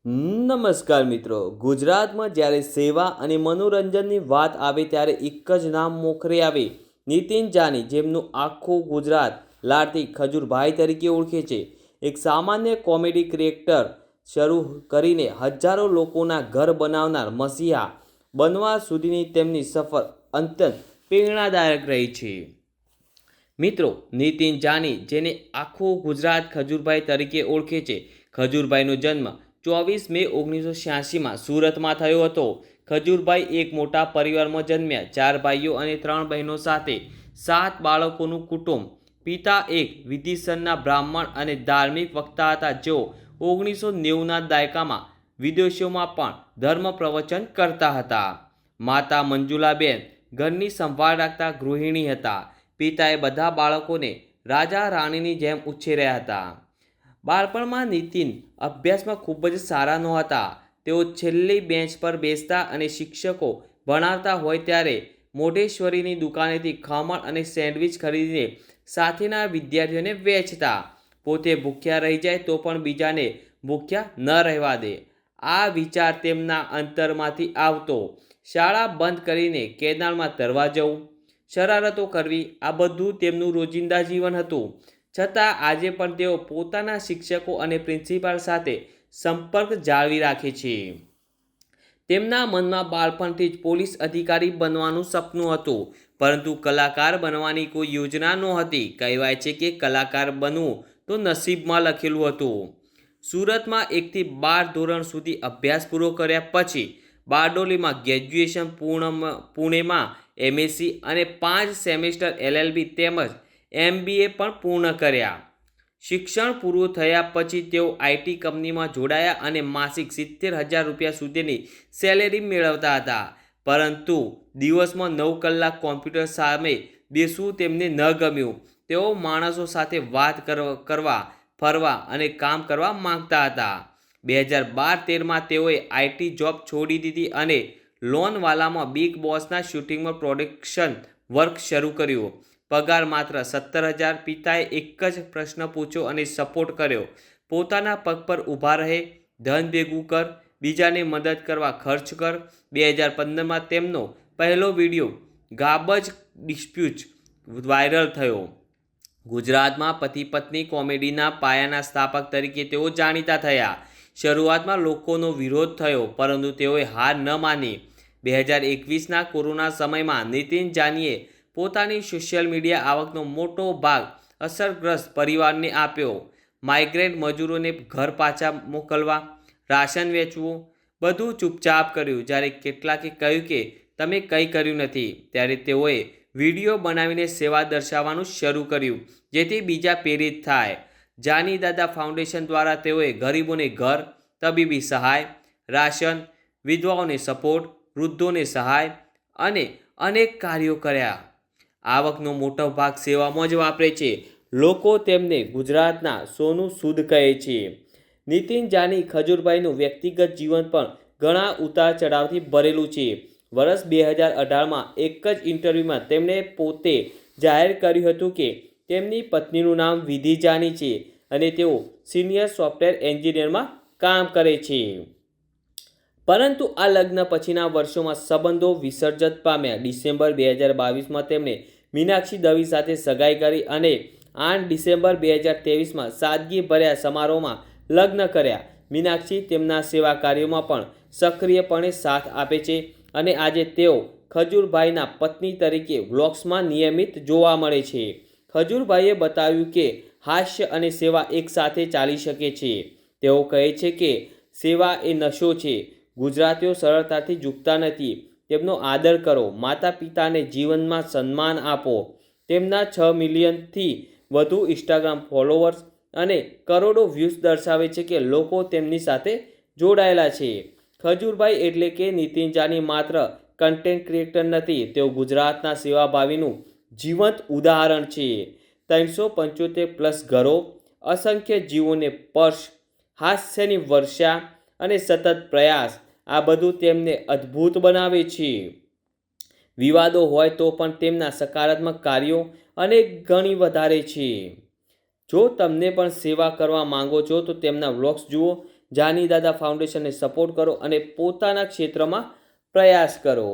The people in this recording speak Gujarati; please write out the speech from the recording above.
નમસ્કાર મિત્રો, ગુજરાતમાં જ્યારે સેવા અને મનોરંજનની વાત આવે ત્યારે એક જ નામ મોખરે આવે, નીતિન જાની, જેમનું આખું ગુજરાત લાડથી ખજૂરભાઈ તરીકે ઓળખે છે. એક સામાન્ય કોમેડી ક્રિએટર શરૂ કરીને હજારો લોકોના ઘર બનાવનાર મસીહા બનવા સુધીની તેમની સફર અત્યંત પ્રેરણાદાયક રહી છે. મિત્રો, નીતિન જાની, જેને આખું ગુજરાત ખજૂરભાઈ તરીકે ઓળખે છે. ખજૂરભાઈનો જન્મ 24 મે 1986માં સુરતમાં થયો હતો. ખજૂરભાઈ એક મોટા પરિવારમાં જન્મ્યા. 4 ભાઈઓ અને 3 બહેનો સાથે 7 બાળકોનું કુટુંબ. પિતા એક વિધિસરના બ્રાહ્મણ અને ધાર્મિક વક્તા હતા, જેઓ 1990ના દાયકામાં વિદેશોમાં પણ ધર્મ પ્રવચન કરતા હતા. માતા મંજુલાબેન ઘરની સંભાળ રાખતા ગૃહિણી હતા. પિતાએ બધા બાળકોને રાજા રાણીની જેમ ઉછેર્યા હતા. બાળપણમાં નીતિન અભ્યાસમાં ખૂબ જ સારા નહોતા. તેઓ છેલ્લી બેન્ચ પર બેસતા અને શિક્ષકો ભણાવતા હોય ત્યારે મોઢેશ્વરીની દુકાનેથી ખમણ અને સેન્ડવિચ ખરીદીને સાથેના વિદ્યાર્થીઓને વેચતા. પોતે ભૂખ્યા રહી જાય તો પણ બીજાને ભૂખ્યા ન રહેવા દે, આ વિચાર તેમના અંતરમાંથી આવતો. શાળા બંધ કરીને કેનાલમાં તરવા જવું, શરારતો કરવી, આ બધું તેમનું રોજિંદા જીવન હતું. છતાં આજે પણ તેઓ પોતાના શિક્ષકો અને પ્રિન્સિપાલ સાથે સંપર્ક જાળવી રાખે છે. તેમના મનમાં બાળપણથી જ પોલીસ અધિકારી બનવાનું સપનું હતું, પરંતુ કલાકાર બનવાની કોઈ યોજના નહોતી. કહેવાય છે કે કલાકાર બનવું તો નસીબમાં લખેલું હતું. સુરતમાં 1 થી 12 ધોરણ સુધી અભ્યાસ પૂરો કર્યા પછી બારડોલીમાં ગ્રેજ્યુએશન, પુણેમાં MSc અને 5 સેમેસ્ટર LLB તેમજ MBA પણ પૂર્ણ કર્યા. શિક્ષણ પૂરું થયા પછી તેઓ IT કંપનીમાં જોડાયા અને માસિક 70,000 રૂપિયા સુધીની સેલેરી મેળવતા હતા. પરંતુ દિવસમાં 9 કલાક કોમ્પ્યુટર સામે બેસવું તેમને ન ગમ્યું. તેઓ માણસો સાથે વાત કરવા, ફરવા અને કામ કરવા માંગતા હતા. 2012-13માં તેઓએ IT જોબ છોડી દીધી અને લોનવાલામાં બિગ બોસના શૂટિંગમાં પ્રોડક્શન વર્ક શરૂ કર્યું. પગાર માત્ર 17,000. પિતાએ એક જ પ્રશ્ન પૂછ્યો અને સપોર્ટ કર્યો, પોતાના પગ પર ઊભા રહે, ધન ભેગું કર, બીજાને મદદ કરવા ખર્ચ કર. 2015માં તેમનો પહેલો વિડીયો ગાર્બેજ ડિસ્પ્યુટ વાયરલ થયો. ગુજરાતમાં પતિ પત્ની કોમેડીના પાયાના સ્થાપક તરીકે તેઓ જાણીતા થયા. શરૂઆતમાં લોકોનો વિરોધ થયો, પરંતુ તેઓએ હાર ન માની. 2021ના કોરોના સમયમાં નીતિન જાનીએ પોતાની સોશિયલ મીડિયા આવકનો મોટો ભાગ અસરગ્રસ્ત પરિવારને આપ્યો. માઇગ્રન્ટ મજૂરોને ઘર પાછા મોકલવા, રાશન વેચવું, બધું ચૂપચાપ કર્યું. જ્યારે કેટલાકે કહ્યું કે તમે કંઈ કર્યું નથી, ત્યારે તેઓએ વિડીયો બનાવીને સેવા દર્શાવવાનું શરૂ કર્યું, જેથી બીજા પ્રેરિત થાય. જાની દાદા ફાઉન્ડેશન દ્વારા તેઓએ ગરીબોને ઘર, તબીબી સહાય, રાશન, વિધવાઓને સપોર્ટ, વૃદ્ધોને સહાય અને અનેક કાર્યો કર્યા. આવકનો મોટો ભાગ સેવામાં જ વાપરે છે. લોકો તેમને ગુજરાતના સોનું સૂદ કહે છે. નીતિન જાની ખજૂરભાઈનું વ્યક્તિગત જીવન પણ ઘણા ઉતાર ચઢાવથી ભરેલું છે. વર્ષ 2018માં એક જ ઇન્ટરવ્યૂમાં તેમણે પોતે જાહેર કર્યું હતું કે તેમની પત્નીનું નામ વિધિ જાની છે અને તેઓ સિનિયર સોફ્ટવેર એન્જિનિયરમાં કામ કરે છે. પરંતુ આ લગ્ન પછીના વર્ષોમાં સંબંધો વિસર્જિત પામ્યા. ડિસેમ્બર 2022માં તેમણે મીનાક્ષી દવે સાથે સગાઈ કરી અને 8 ડિસેમ્બર 2023માં સાદગીભર્યા સમારોહમાં લગ્ન કર્યા. મીનાક્ષી તેમના સેવા કાર્યોમાં પણ સક્રિયપણે સાથ આપે છે અને આજે તેઓ ખજૂરભાઈના પત્ની તરીકે વ્લોગ્સમાં નિયમિત જોવા મળે છે. ખજૂરભાઈએ બતાવ્યું કે હાસ્ય અને સેવા એકસાથે ચાલી શકે છે. તેઓ કહે છે કે સેવા એ નશો છે. ગુજરાતીઓ સરળતાથી ઝૂકતા નથી. તેમનો આદર કરો, માતા પિતાને જીવનમાં સન્માન આપો. તેમના 6 મિલિયનથી વધુ ઇન્સ્ટાગ્રામ ફોલોવર્સ અને કરોડો વ્યૂઝ દર્શાવે છે કે લોકો તેમની સાથે જોડાયેલા છે. ખજૂરભાઈ એટલે કે નીતિન જાની માત્ર કન્ટેન્ટ ક્રિએટર નથી, તેઓ ગુજરાતના સેવાભાવીનું જીવંત ઉદાહરણ છે. 375+ ઘરો, અસંખ્ય જીવોને સ્પર્શ, હાસ્યની વર્ષા અને સતત પ્રયાસ, આ બધું તેમને અદ્ભુત બનાવે છે. વિવાદો હોય તો પણ તેમના સકારાત્મક કાર્યો અનેક ગણી વધારે છે. જો તમને પણ સેવા કરવા માંગો છો તો તેમના વ્લોગ્સ જુઓ. જાની દાદા ફાઉન્ડેશનને સપોર્ટ કરો અને પોતાના ક્ષેત્રમાં પ્રયાસ કરો.